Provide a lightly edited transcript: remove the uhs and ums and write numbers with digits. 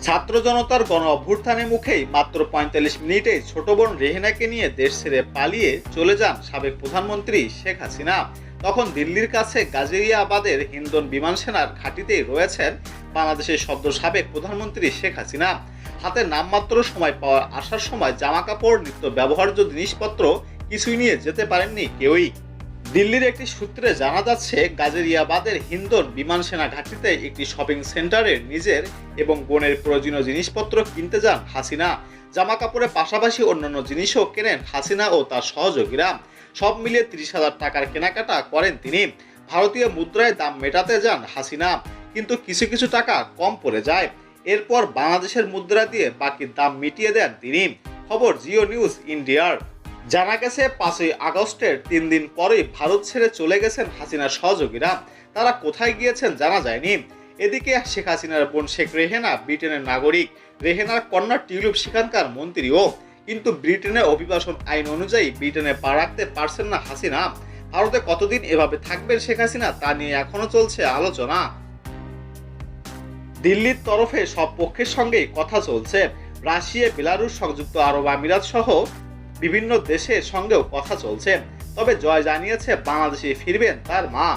ছাত্র জনতার গণ অভ্যুত্থানের মুখেই মাত্র ৪৫ মিনিটেই ছোট বোন রেহেনাকে নিয়ে দেশ ছেড়ে পালিয়ে চলে যান সাবেক প্রধানমন্ত্রী শেখ হাসিনা। তখন দিল্লির কাছে গাজিয়াবাদের হিন্দন বিমান সেনার ঘাঁটিতেই রয়েছেন বাংলাদেশের সদ্য সাবেক প্রধানমন্ত্রী শেখ হাসিনা। হাতে নামমাত্র সময় পাওয়ার আসার সময় জামা কাপড়, নিত্য ব্যবহার্য জিনিসপত্র কিছুই নিয়ে যেতে পারেননি কেউই। দিল্লির একটি সূত্রে জানা যাচ্ছে, গাজিয়াবাদের হিন্দন বিমান সেনা ঘাঁটিতে একটি শপিং সেন্টারে নিজের এবং বোনের প্রয়োজনীয় জিনিসপত্র কিনতে যান হাসিনা। জামা কাপড়ের পাশাপাশি অন্যান্য জিনিসও কেনেন হাসিনা ও তার সহযোগীরা। সব মিলিয়ে ৩০,০০০ টাকার কেনাকাটা করেন তিনি। ভারতীয় মুদ্রায় দাম মেটাতে যান হাসিনা, কিন্তু কিছু কিছু টাকা কম পড়ে যায়। এরপর বাংলাদেশের মুদ্রা দিয়ে বাকির দাম মিটিয়ে দেন তিনি। খবর জিও নিউজ ইন্ডিয়ার। জানা গেছে ৫ই আগস্টের ৩ দিন পরেই ভারত ছেড়ে চলে গেছেন হাসিনার সহযোগীরা। তারা কোথায় গিয়েছেন জানা যায়নি। এদিকে শেখ হাসিনার বোন শেখ রেহেনা ব্রিটেনের নাগরিক। রেহেনার কন্যা টিউলিপ সেখানকার মন্ত্রীও, কিন্তু ব্রিটেনের অভিবাসন আইন অনুযায়ী ব্রিটেনে পা রাখতে পারছেন না হাসিনা। ভারতে কতদিন এভাবে থাকবেন শেখ হাসিনা তা নিয়ে এখনো চলছে আলোচনা। দিল্লির তরফে সব পক্ষের সঙ্গেই কথা চলছে। রাশিয়া, বেলারুশ, সংযুক্ত আরব আমিরাত সহ বিভিন্ন দেশের সঙ্গেও কথা চলছে। তবে জয় জানিয়েছে বাংলাদেশে ফিরবেন তার মা।